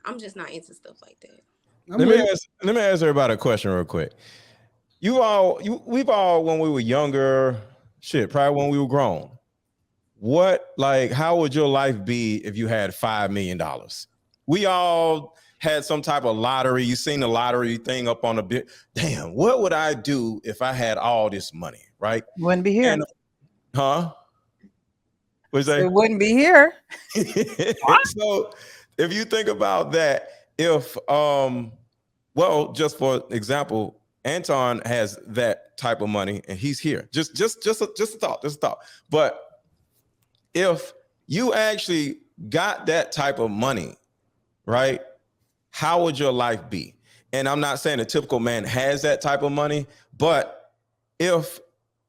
I'm just not into stuff like that. Let me ask everybody a question real quick. We've all, when we were younger, probably when we were grown. How would your life be if you had $5 million? We all had some type of lottery. You seen the lottery thing up on the bit. Damn, what would I do if I had all this money, right? Wouldn't be here. And, huh? What'd you say? It wouldn't be here. So if you think about that, if just for example, Anton has that type of money and he's here. Just a thought. But if you actually got that type of money, right? How would your life be? And I'm not saying a typical man has that type of money, but if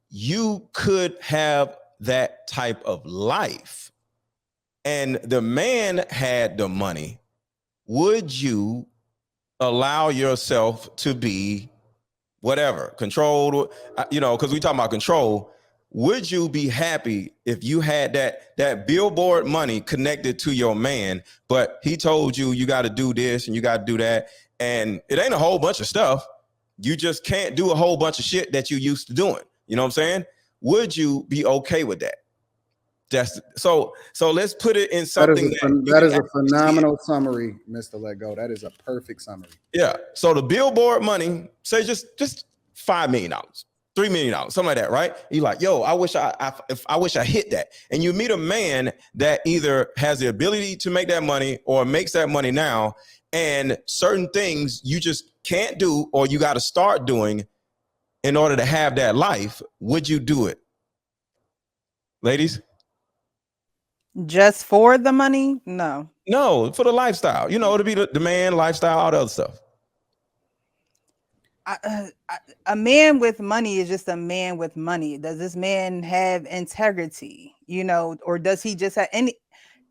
you could have that type of life and the man had the money, would you allow yourself to be whatever, controlled, because we talking about control. Would you be happy if you had that billboard money connected to your man, but he told you you got to do this and you got to do that, and it ain't a whole bunch of stuff. You just can't do a whole bunch of shit that you used to doing. You know what I'm saying? Would you be okay with that? So let's put it in something that is a phenomenal summary, Mr. Let Go. That is a perfect summary. Yeah. So the billboard money, say just $5 million, $3 million, something like that, right? You're like, yo, I wish I hit that. And you meet a man that either has the ability to make that money or makes that money now, and certain things you just can't do or you got to start doing in order to have that life. Would you do it, ladies? Just for the money? No, for the lifestyle. To be the man, lifestyle, all the other stuff. A man with money is just a man with money. Does this man have integrity? Or does he just have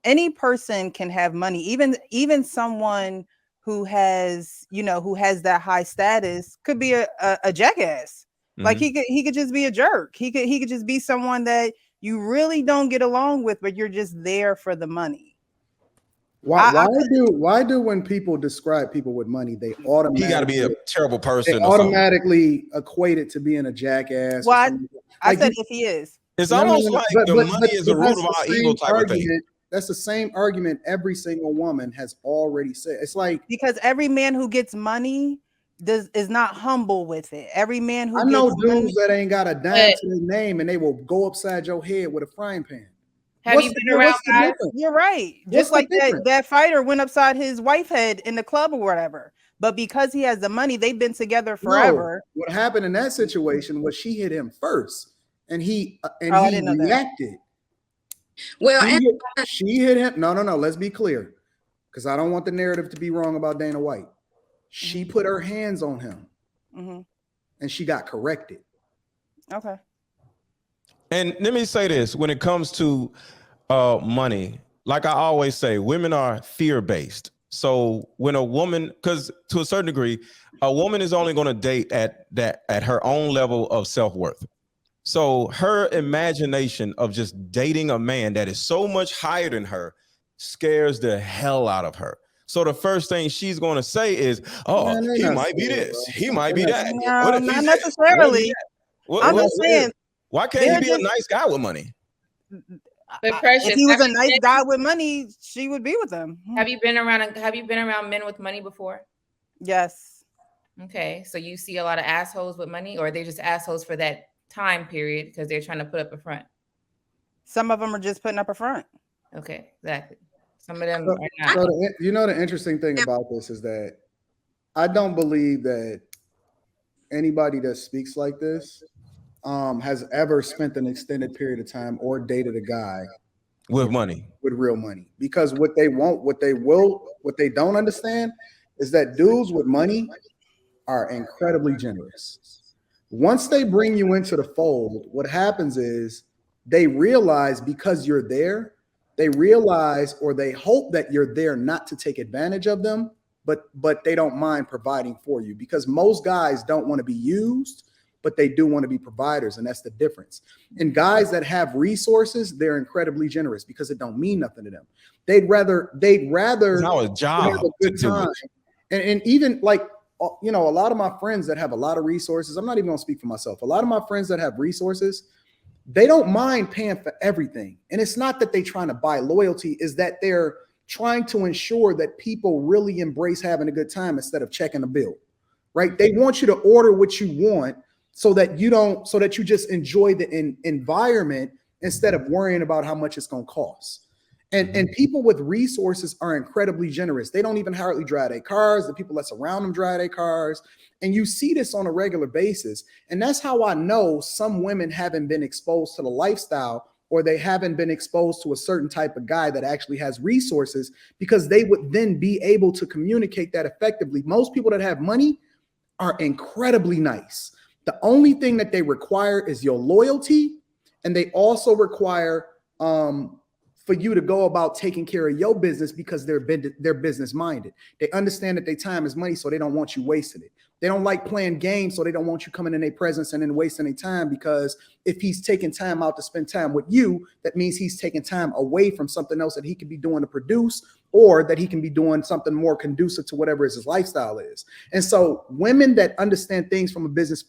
any person can have money, even someone who has that high status could be a jackass. Mm-hmm. Like he could just be a jerk. He could just be someone that you really don't get along with, but you're just there for the money. Why do when people describe people with money, they automatically he got to be a terrible person? They automatically equate it to being a jackass. Well, I said if he is, it's almost like the money is the root of all evil type of thing. That's the same argument every single woman has already said. It's like, because every man who gets money is not humble with it. Every man who I know dudes that ain't got a dime to their name and they will go upside your head with a frying pan. Have you been around guys? You're right. Just like that fighter went upside his wife's head in the club or whatever. But because he has the money, they've been together forever. No, what happened in that situation was she hit him first, and he reacted. Well, she hit him. No. Let's be clear, because I don't want the narrative to be wrong about Dana White. She put her hands on him, and she got corrected. Okay. And let me say this: when it comes to money, like I always say, women are fear-based. So when a woman, because to a certain degree, a woman is only going to date at her own level of self-worth. So her imagination of just dating a man that is so much higher than her scares the hell out of her. So the first thing she's going to say is, "Oh, he might be this, he might be that." No, not necessarily. I'm just saying. Why can't he be a nice guy with money? But Precious, if he was a nice guy with money, she would be with him. Have you been around men with money before? Yes. Okay, so you see a lot of assholes with money, or are they just assholes for that time period because they're trying to put up a front? Some of them are just putting up a front. Okay, exactly. Some of them are not. So the interesting thing about this is that I don't believe that anybody that speaks like this has ever spent an extended period of time or dated a guy with real money. Because what they don't understand is that dudes with money are incredibly generous. Once they bring you into the fold, what happens is they realize, because you're there, they realize, or they hope that you're there not to take advantage of them, but they don't mind providing for you, because most guys don't want to be used. but they do want to be providers, and that's the difference. And guys that have resources, they're incredibly generous because it don't mean nothing to them. They'd rather It's now a job have a good to do time. it. And even like, you know, a lot of my friends that have a lot of resources, I'm not even gonna speak for myself. A lot of my friends that have resources, they don't mind paying for everything. And it's not that they're trying to buy loyalty, is that they're trying to ensure that people really embrace having a good time instead of checking the bill, right? They want you to order what you want so that you just enjoy the environment instead of worrying about how much it's going to cost. And people with resources are incredibly generous. They don't even hardly drive their cars. The people that surround them drive their cars. And you see this on a regular basis. And that's how I know some women haven't been exposed to the lifestyle, or they haven't been exposed to a certain type of guy that actually has resources, because they would then be able to communicate that effectively. Most people that have money are incredibly nice. The only thing that they require is your loyalty. And they also require for you to go about taking care of your business, because they're business minded. They understand that their time is money, so they don't want you wasting it. They don't like playing games, so they don't want you coming in their presence and then wasting their time, because if he's taking time out to spend time with you, that means he's taking time away from something else that he could be doing to produce, or that he can be doing something more conducive to whatever his lifestyle is. And so women that understand things from a business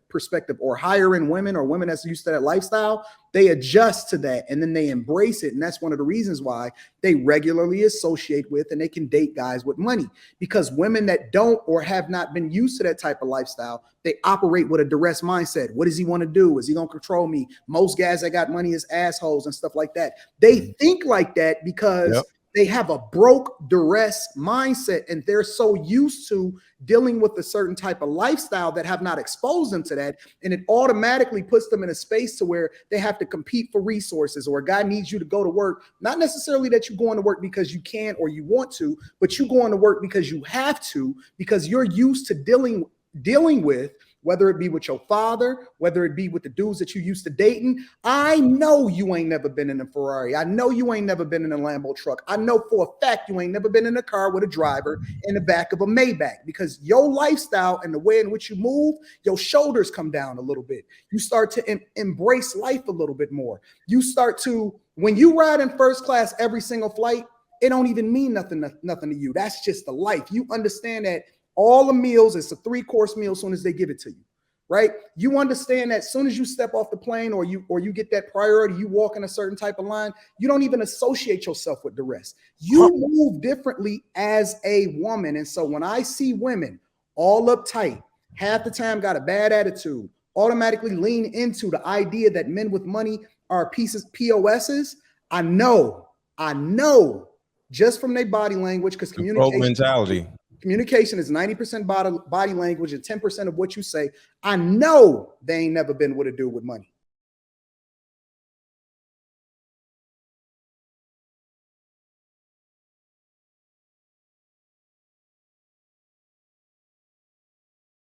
perspective, or hiring women, or women that's used to that lifestyle, they adjust to that and then they embrace it. And that's one of the reasons why they regularly associate with and they can date guys with money, because women that don't or have not been used to that type of lifestyle, they operate with a duress mindset. What does he want to do? Is he going to control me? Most guys that got money is assholes and stuff like that. They think like that because they have a broke duress mindset, and they're so used to dealing with a certain type of lifestyle that have not exposed them to that. And it automatically puts them in a space to where they have to compete for resources, or a guy needs you to go to work. Not necessarily that you're going to work because you can or you want to, but you're going to work because you have to, because you're used to dealing with, whether it be with your father, whether it be with the dudes that you used to dating. I know you ain't never been in a Ferrari. I know you ain't never been in a Lambo truck. I know for a fact you ain't never been in a car with a driver in the back of a Maybach, because your lifestyle and the way in which you move, your shoulders come down a little bit. You start to embrace life a little bit more. You start to, when you ride in first class every single flight, it don't even mean nothing to you. That's just the life. You understand that all the meals, it's a 3-course meal as soon as they give it to you, right? You understand that as soon as you step off the plane, or you get that priority, you walk in a certain type of line, you don't even associate yourself with the rest. You move differently as a woman. And so when I see women all uptight, half the time got a bad attitude, automatically lean into the idea that men with money are POSs, I know just from their body language, because communication is 90% body language and 10% of what you say. I know they ain't never been with a dude with money.